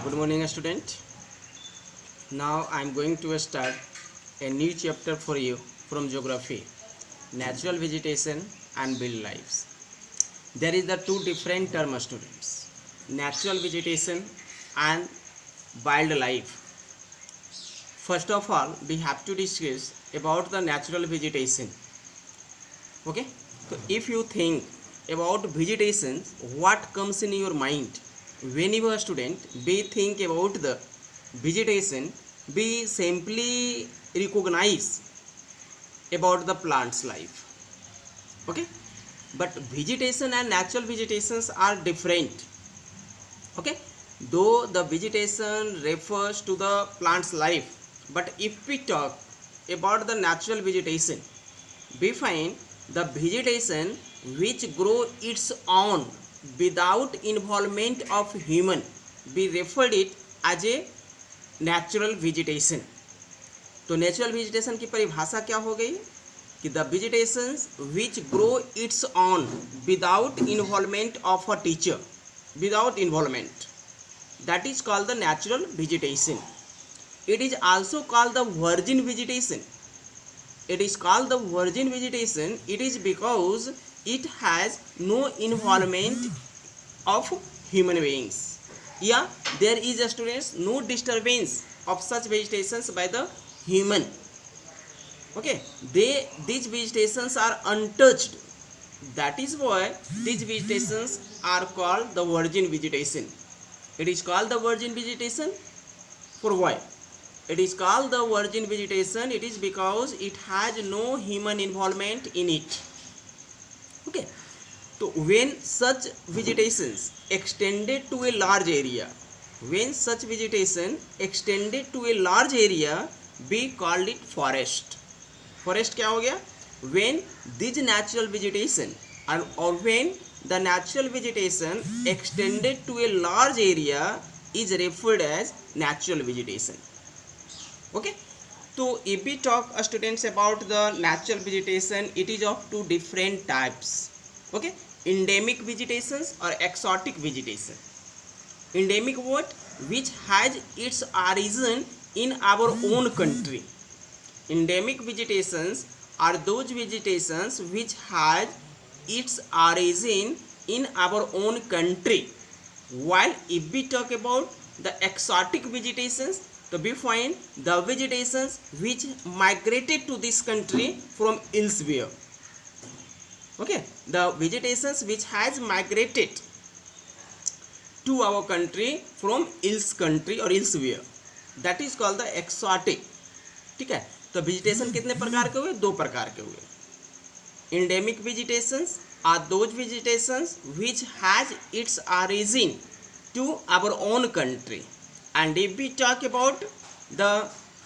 Good morning, student. Now I am going to start a new chapter for you from geography, natural vegetation and wild lives. There is the two different terms, students: natural vegetation and wildlife. First of all, we have to discuss about the natural vegetation. Okay, so if you think about vegetation, what comes in your mind? Whenever a student we think about the vegetation, we simply recognize about the plant's life. Okay, but vegetation and natural vegetations are different. Okay, though the vegetation refers to the plant's life, but if we talk about the natural vegetation, we find the vegetation which grow its own without involvement of human, we referred it as a natural vegetation. तो natural vegetation की परिभाषा क्या हो गई कि the vegetations which grow it's on without involvement of a teacher, without involvement, that is called the natural vegetation. It is also called the virgin vegetation. It is called the virgin vegetation. It is because it has no involvement of human beings. Yeah, there is a students no disturbance of such vegetations by the human. Okay, these vegetations are untouched. That is why these vegetations are called the virgin vegetation. It is called the virgin vegetation for why? It is called the virgin vegetation. It is because it has no human involvement in it. Okay, so when such vegetations extended to a large area, when such vegetation extended to a large area, we called it forest. Forest क्या हो गया? When this natural vegetation or when the natural vegetation extended to a large area is referred as natural vegetation. Okay, so if we talk students about the natural vegetation, it is of two different types. Okay, endemic vegetations or exotic vegetation. Endemic what? Which has its origin in our own country. Endemic vegetations are those vegetations which has its origin in our own country. While if we talk about the exotic vegetations, so we find the vegetations which migrated to this country from elsewhere. Okay, the vegetations which has migrated to our country from else country or elsewhere, that is called the exotic. ठीक है, तो vegetation कितने प्रकार के हुए? दो प्रकार के हुए. Endemic vegetations are those vegetations which has its origin to our own country, and if we talk about the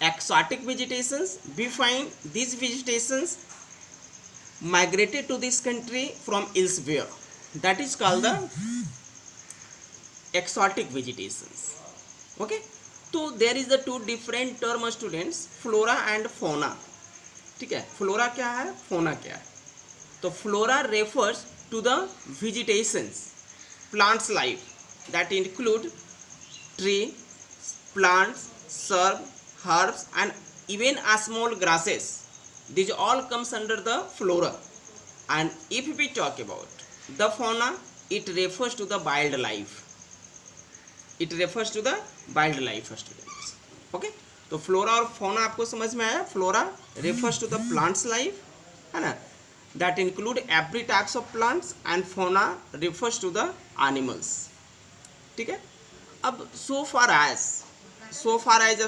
exotic vegetations, we find these vegetations migrated to this country from elsewhere, that is called the exotic vegetations. Okay, so there is the two different terms students, flora and fauna. ठीक है, flora क्या है, फोना क्या है? तो flora refers to the vegetations, plants life that include tree, plants, shrub, herbs and even a small grasses. These all comes under the flora. And if we talk about the fauna, it refers to the wildlife. It refers to the wildlife students. Okay, तो flora और fauna आपको समझ में आया? Flora refers to the plants life, है ना, that include every types of plants, and fauna refers to the animals. ठीक है, अब so far as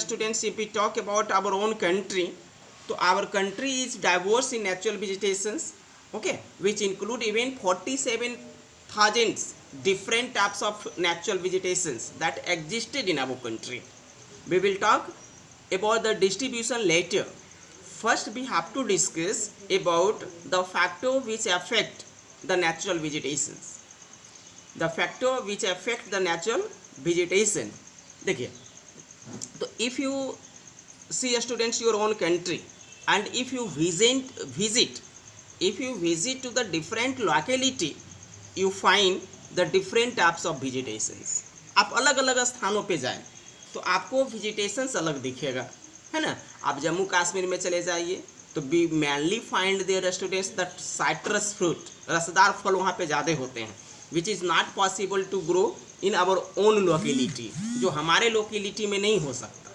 students, if we talk about our own country, तो our country is diverse in natural vegetations. Okay, which include even 47,000 different types of natural vegetations that existed in our country. We will talk about the distribution later. First we have to discuss about the factor which affect the natural vegetations. The factor which affect the natural vegetation. देखिए, तो if you see students your own country, and if you visit to the different locality, you find the different types of vegetations. आप अलग अलग स्थानों पे जाएं तो आपको वेजिटेशंस अलग दिखेगा, है ना। आप जम्मू कश्मीर में चले जाइए तो be mainly find there students that citrus fruit, रसदार फल वहाँ पे ज़्यादा होते हैं, which is not possible to grow in our own locality, जो हमारे लोकेलिटी में नहीं हो सकता,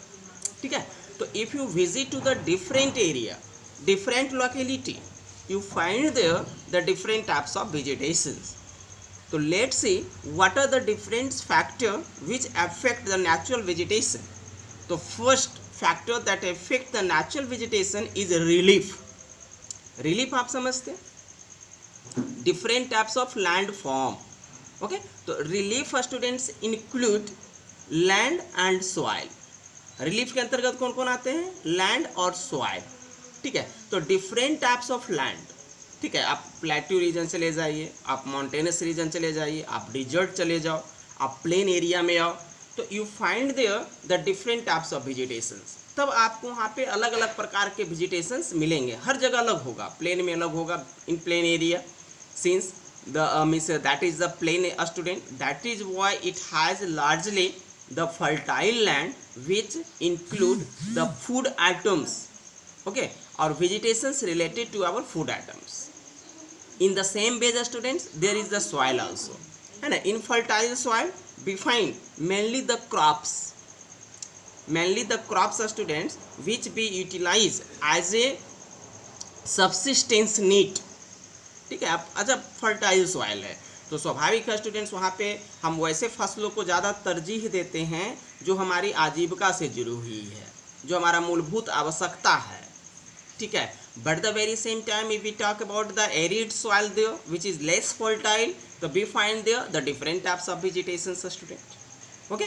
ठीक है। तो if you visit to the different area, different locality, you find there the different types of vegetations. So let's see what are the different factors which affect the natural vegetation. So first factor that affect the natural vegetation is relief. Relief आप समझते हैं, different types of land form. Okay, तो relief students include land and soil. relief के अंतर्गत कौन कौन आते हैं, land और soil, ठीक है। तो डिफरेंट टाइप्स ऑफ लैंड, ठीक है, आप प्लेट्यू रीजन चले जाइए, आप माउंटेनस रीजन चले जाइए, आप डिजर्ट चले जाओ, आप प्लेन एरिया में आओ, तो you find there the different types of vegetations. तब आपको वहाँ पे अलग अलग प्रकार के वेजिटेशंस मिलेंगे, हर जगह अलग होगा, प्लेन में अलग होगा, in plain area, since the means that is the plain student, that is why it has largely the fertile land which include the food items, okay, or vegetations related to our food items. In the same way students, there is the soil also, and in fertile soil we find mainly the crops students which we utilize as a subsistence need, ठीक है। आप अच्छा fertile soil है तो स्वाभाविक है students, वहाँ पे हम वैसे फसलों को ज़्यादा तरजीह देते हैं जो हमारी आजीविका से जुड़ी हुई है, जो हमारा मूलभूत आवश्यकता है, ठीक है। But the very same time if we talk about the arid soil there which is less fertile, तो we find there the different types of vegetations student, okay.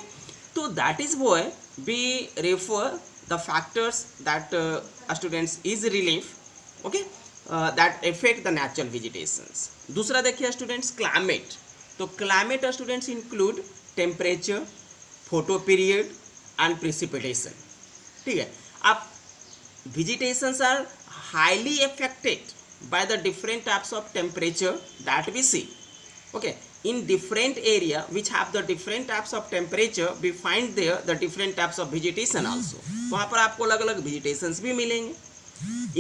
तो that is why we refer the factors that students is relief, okay, that effect the natural vegetations. दूसरा देखिए students climate, तो climate students include temperature, photo period and precipitation, ठीक है। आप vegetations are highly affected by the different types of temperature that we see, okay. In different area which have the different types of temperature, we find there the different types of vegetation also, वहाँ पर आपको अलग अलग vegetations भी मिलेंगे।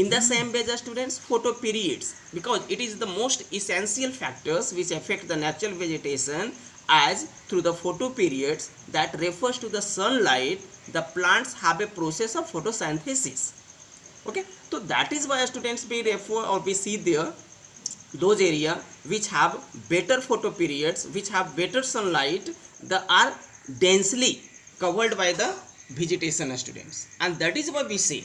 In the same way students, photo periods, because it is the most essential factors which affect the natural vegetation, as through the photo periods that refers to the sunlight, the plants have a process of photosynthesis, okay. So that is why students we refer or we see there those area which have better photo periods, which have better sunlight, they are densely covered by the vegetation students, and that is why we see,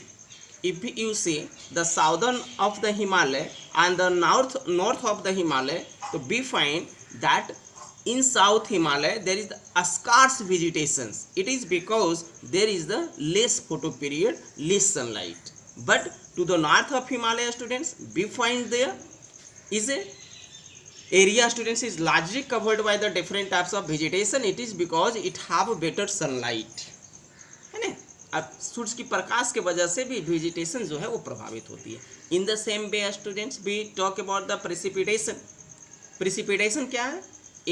if you see the southern of the Himalaya and the north of the Himalaya, so we find that in South Himalaya there is a scarce vegetations. It is because there is the less photo period, less sunlight. But to the north of Himalaya students, we find there is a area students is largely covered by the different types of vegetation. It is because it have better sunlight, है ना। अब सूरज की प्रकाश के वजह से भी vegetation जो है वो प्रभावित होती है। In the same way students we talk about the precipitation. Precipitation क्या है?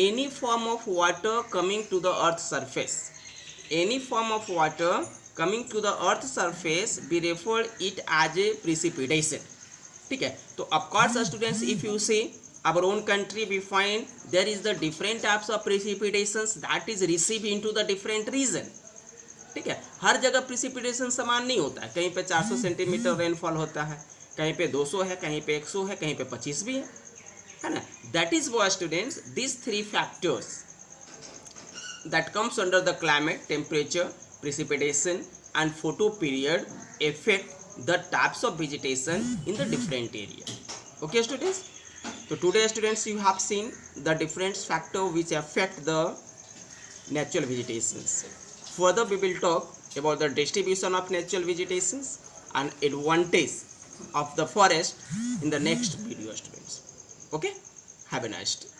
Any form of water coming to the earth surface, any form of water coming to the earth surface we refer it as a precipitation, ठीक है। तो of course students, if you see our own country, we find there is the different types of precipitations that is received into the different region, ठीक है। हर जगह precipitation समान नहीं होता है, कहीं पे 400 सेंटीमीटर रेनफॉल होता है, कहीं पे 200 है, कहीं पे 100 है, कहीं पे 25 भी है ना। That is why students this three factors that comes under the climate, temperature, precipitation and photo period affect the types of vegetation in the different area, okay students. So today students you have seen the different factor which affect the natural vegetations. Further we will talk about the distribution of natural vegetations and advantage of the forest in the next video students, okay. Have a nice day.